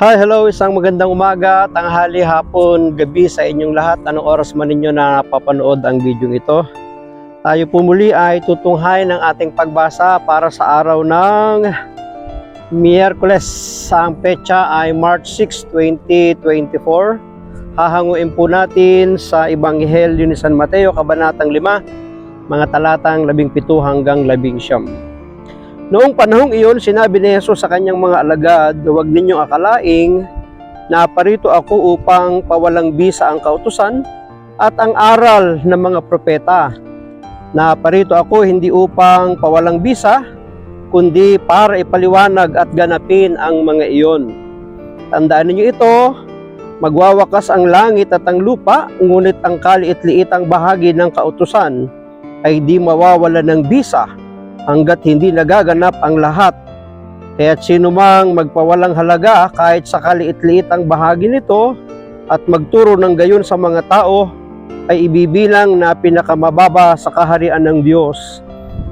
Hi, hello, isang magandang umaga, tanghali, hapon, gabi sa inyong lahat. Anong oras man ninyo na napapanood ang video ito. Tayo po muli ay tutunghay ng ating pagbasa para sa araw ng Miyerkules. Ang petsa ay March 6, 2024. Hahanguin po natin sa Ebanghelyo ni San Mateo, Kabanatang 5, mga talatang 17 hanggang 19. Noong panahong iyon, sinabi ni Jesus sa kanyang mga alagad, "Huwag ninyong akalaing naparito ako upang pawalang bisa ang kautusan at ang aral ng mga propeta. Naparito ako hindi upang pawalang bisa, kundi para ipaliwanag at ganapin ang mga iyon. Tandaan ninyo ito, magwawakas ang langit at ang lupa, ngunit ang kaliit-liitang bahagi ng kautusan ay di mawawala ng bisa, hanggat hindi nagaganap ang lahat. Kaya't sino mang magpawalang halaga kahit sa kaliit-liit ang bahagi nito at magturo ng gayon sa mga tao ay ibibilang na pinakamababa sa kaharian ng Diyos.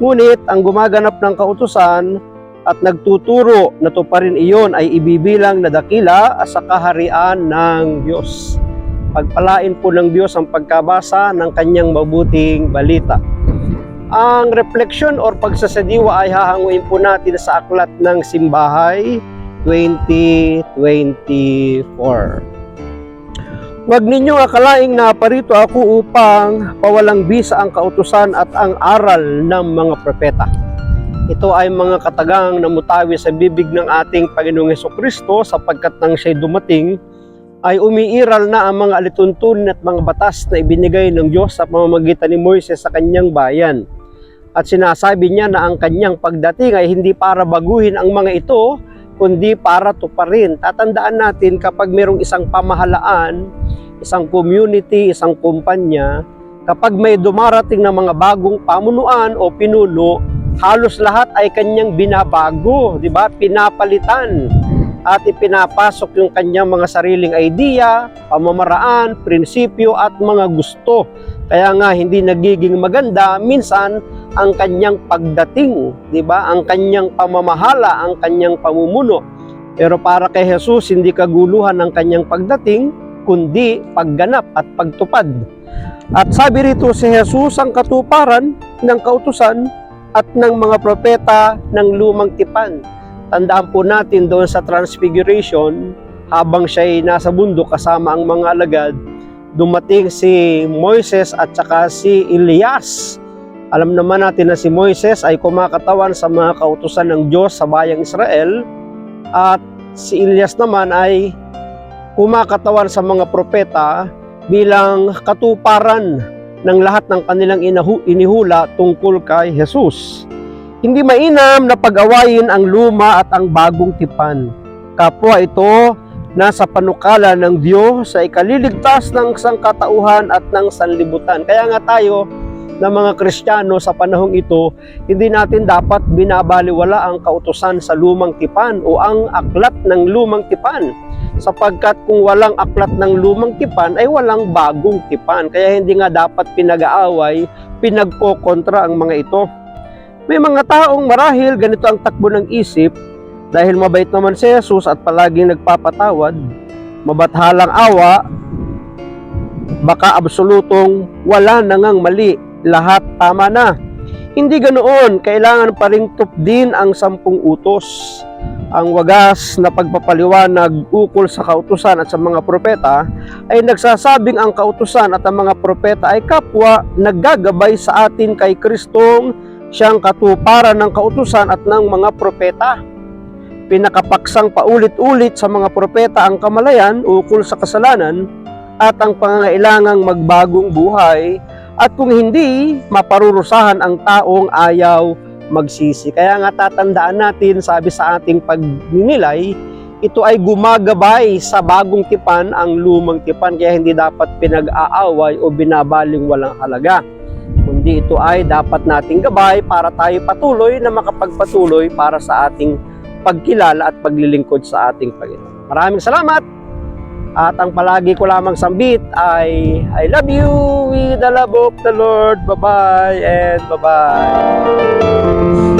Ngunit ang gumaganap ng kautusan at nagtuturo na tuparin iyon ay ibibilang na dakila sa kaharian ng Diyos." Pagpalain po ng Diyos ang pagkabasa ng kanyang mabuting balita. Ang reflection or pagsasadiwa ay hahanguin po natin sa aklat ng Simbahay 2024. "Huwag ninyong akalaing naparito ako upang pawalang bisa ang kautusan at ang aral ng mga propeta." Ito ay mga katagang namutawi sa bibig ng ating Panginoong Hesukristo, sapagkat nang siya'y dumating ay umiiral na ang mga alituntunin at mga batas na ibinigay ng Diyos sa pamamagitan ni Moises sa kanyang bayan. At sinasabi niya na ang kanyang pagdating ay hindi para baguhin ang mga ito, kundi para tuparin. Tatandaan natin, kapag mayroong isang pamahalaan, isang community, isang kumpanya, kapag may dumarating na mga bagong pamunuan o pinuno, halos lahat ay kanyang binabago, di ba? Pinapalitan at ipinapasok yung kanyang mga sariling idea, pamamaraan, prinsipyo at mga gusto. Kaya nga hindi nagiging maganda minsan ang kanyang pagdating, di ba? Ang kanyang pamamahala, ang kanyang pamumuno. Pero para kay Jesus, hindi kaguluhan ang kanyang pagdating, kundi pagganap at pagtupad. At sabi rito, si Jesus ang katuparan ng kautusan at ng mga propeta ng lumang tipan. Tandaan po natin doon sa Transfiguration, habang siya'y nasa bundok kasama ang mga alagad, dumating si Moises at saka si Elias. Alam naman natin na si Moises ay kumakatawan sa mga kautusan ng Diyos sa bayang Israel, at si Elias naman ay kumakatawan sa mga propeta bilang katuparan ng lahat ng kanilang inihula tungkol kay Jesus. Hindi mainam na pag-awayin ang luma at ang bagong tipan. Kapwa ito nasa panukala ng Diyos sa ikaliligtas ng sangkatauhan at ng sanlibutan. Kaya nga tayo na mga Kristiyano sa panahong ito, hindi natin dapat binabaliwala ang kautusan sa lumang tipan o ang aklat ng lumang tipan. Sapagkat kung walang aklat ng lumang tipan ay walang bagong tipan. Kaya hindi nga dapat pinag-aaway, pinagkokontra ang mga ito. May mga taong marahil ganito ang takbo ng isip, dahil mabait naman si Jesus at palaging nagpapatawad, mabathalang awa, baka absolutong wala na ngang mali, lahat tama na. Hindi ganoon, kailangan pa ring tupdin ang 10 utos. Ang wagas na pagpapaliwanag ukol sa kautusan at sa mga propeta ay nagsasabing ang kautusan at ang mga propeta ay kapwa naggagabay sa atin kay Kristong siyang katuparan ng kautusan at ng mga propeta. Pinakapaksang paulit-ulit sa mga propeta ang kamalayan ukol sa kasalanan at ang pangangailangang magbagong buhay, at kung hindi, maparurusahan ang taong ayaw magsisi. Kaya nga tatandaan natin, sabi sa ating pagninilay, ito ay gumagabay sa bagong tipan ang lumang tipan, kaya hindi dapat pinag-aaway o binabaling walang halaga. Kundi ito ay dapat nating gabay para tayo patuloy na makapagpatuloy para sa ating pagkilala at paglilingkod sa ating Panginoon. Maraming salamat! At ang palagi ko lamang sambit ay I love you with the love of the Lord. Bye-bye and bye-bye.